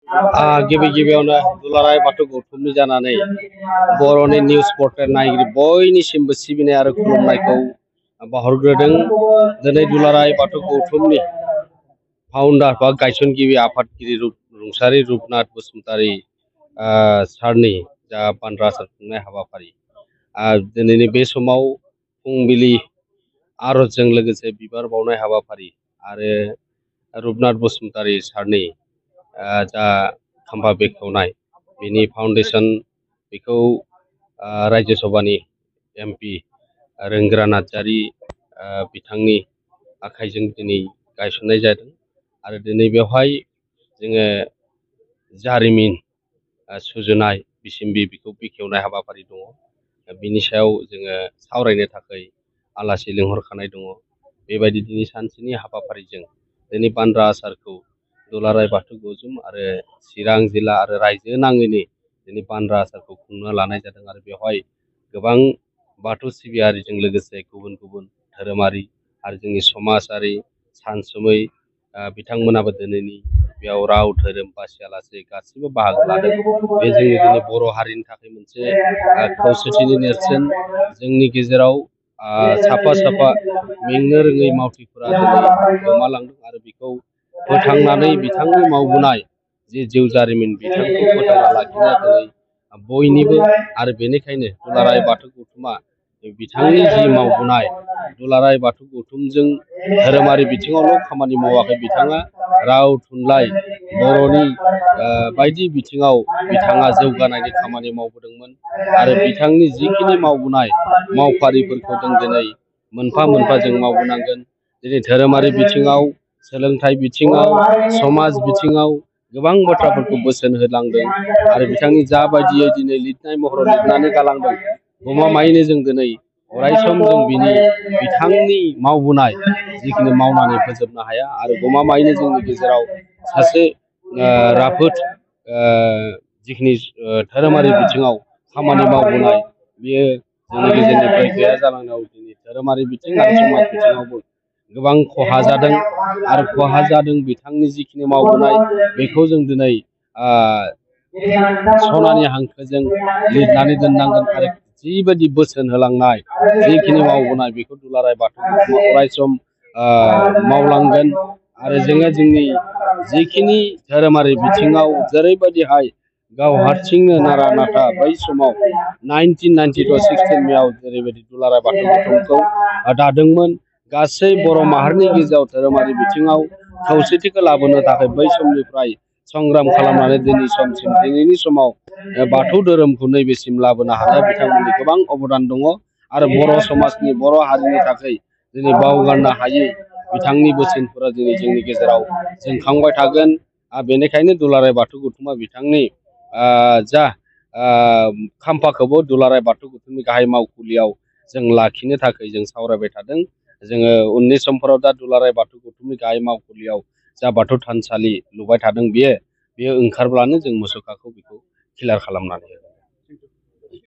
गिबि गिबियावनो दुलाराय बाथौ गौथुमनि जानानै बर'नि निउस पर्टेल नायगिरि बयनिसिमबो सिबिनाय आरो खुलुमनायखौ बावहरग्रोदों। दिनै दुलाराय बाथौ गौथुमनि फाउन्डार बा गायसनगिरि आफादगिरि रुंसारि रुपनाथ बसुमतारी सारनि जा बान्द्रा आसार खुंनाय हाबाफारि दिनैनि बे समाव फुंबिलि आर'जजों लोगोसे बिबार बावनाय हाबाफारि आरो रुपनाथ बसुमतारी सारनि जा खाम्फा बेखेवनाय बिनि फाउन्डेसन बेखौ रायजो सभानि MP रोंगोरा नार्जारी बिथांनि आखाइजों दिनै गायसननाय जादों आरो दिनै बेवहाय जोङो जारिमिन सुजुनाय बिसिम्बि बेखौ बेखेवनाय हाबाफारि दङ। बिनि सायाव जोङो सावरायनो थाखाय आलासि लिंहरखानाय दङ। बेबायदि दिनै सानसेनि हाबाफारिजों दिनै बान्द्रा आसारखौ दुलाराय बाथौ गौथुम आरो चिरां जिल्ला आरो रायजो नाङैनो दिनै बान्द्रा आसारखौ खुंनो लानाय जादों आरो बेवहाय गोबां बाथौ सिबियारिजों लोगोसे गुबुन गुबुन धोरोमारि आरो जोंनि समाजारि सानसुमै बिथांमोनाबो दिनैनि बेयाव राव धोरोम बासियालासे गासैबो बाहागो लादों। बे जोंनि दिनै बर' हारिनि थाखाय मोनसे खौसेथिनि नेरसोन। जोंनि गेजेराव साफा साफा मेंनो रोङै मावथिफोरा दिनै गोमालांदों आरो बेखौ फोथांनानै बिथांनि मावबोनाय जि जिउ जारिमिन बिथांखौ फोथांना लाखिनाया दिनै बयनिबो आरो बेनिखायनो दुलाराय बाथौ गौथुमा बिथांनि जि मावबोनाय दुलाराय बाथौ गौथुमजों धोरोमारि बिथिङावल' खामानि मावाखै, बिथाङा राव थुनलाइ बर'नि बायदि बिथिङाव बिथाङा जौगानायनि खामानि मावबोदोंमोन आरो बिथांनि जिखिनि मावबोनाय मावफारिफोरखौ जों दिनै मोनफा मोनफा जों मावबोनांगोन। दिनै धोरोमारि बिथिङाव, सोलोंथाइ बिथिङाव, समाज बिथिङाव गोबां बाथ्राफोरखौ बोसोन होलांदों आरो बिथांनि जाबायदियै दिनै लिरनाय महराव लिरनानै गालांदों गमामायैनो जों दिनै अरायसम जों बिथांनि मावबोनाय जिखिनि मावनानै फोजोबनो हाया आरो गमामायैनो जोंनि गेजेराव सासे राफोद जिखिनि धोरोमारि बिथिङाव खामानि मावबोनाय बियो जोंनि गेजेरनिफ्राय गैया जालांनायाव दिनै धोरोमारि बिथिं आरो समाज बिथिङावबो गोबां खहा जादों आरो खहा जादों। बिथांनि जिखिनि मावबोनाय बेखौ जों दिनै सनानि हांखोजों लिरनानै दोननांगोन आरो जिबायदि बोसोन होलांनाय जिखिनि मावबोनाय बेखौ दुलाराय बाथौ गौथुमा अरायसम मावलांगोन आरो जोङो जोंनि जिखिनि धोरोमारि बिथिङाव जेरैबायदिहाय गाव हारसिंनो नारा नाथा बै समाव 1992 मेआव जेरैबायदि दुलाराय बाथौ गौथुमखौ दादोंमोन, गासै बर' माहारिनि गेजेराव धोरोमारि बिथिङाव खौसेथिखौ लाबोनो थाखाय बै समनिफ्राय संग्राम खालामनानै दिनैनि समाव बाथौ धोरोमखौ नैबेसिम लाबोनो हानाया बिथांमोननि गोबां अबदान दङ आरो बर' समाजनि बर' हारिनि थाखाय दिनै बावगारनो हायै बिथांनि बोसोनफोरा दिनै जोंनि गेजेराव जोंखांबाय थागोन। बेनिखायनो दुलाराय बाथौ गौथुमा बिथांनि जा खाम्फाखौबो दुलाराय बाथौ गौथुमनि गाहाय मावखुलियाव जों लाखिनो थाखाय जों सावरायबाय थादों। जोङो उननि समफोराव दा दुलाराय बाथौ गौथुमनि गाहाय मावखुलियाव जा बाथौ थानसालि लुबाय थादों बेयो ओंखारब्लानो जों मुसुखाखौ बेखौ क्लियार खालामनानै होगोन।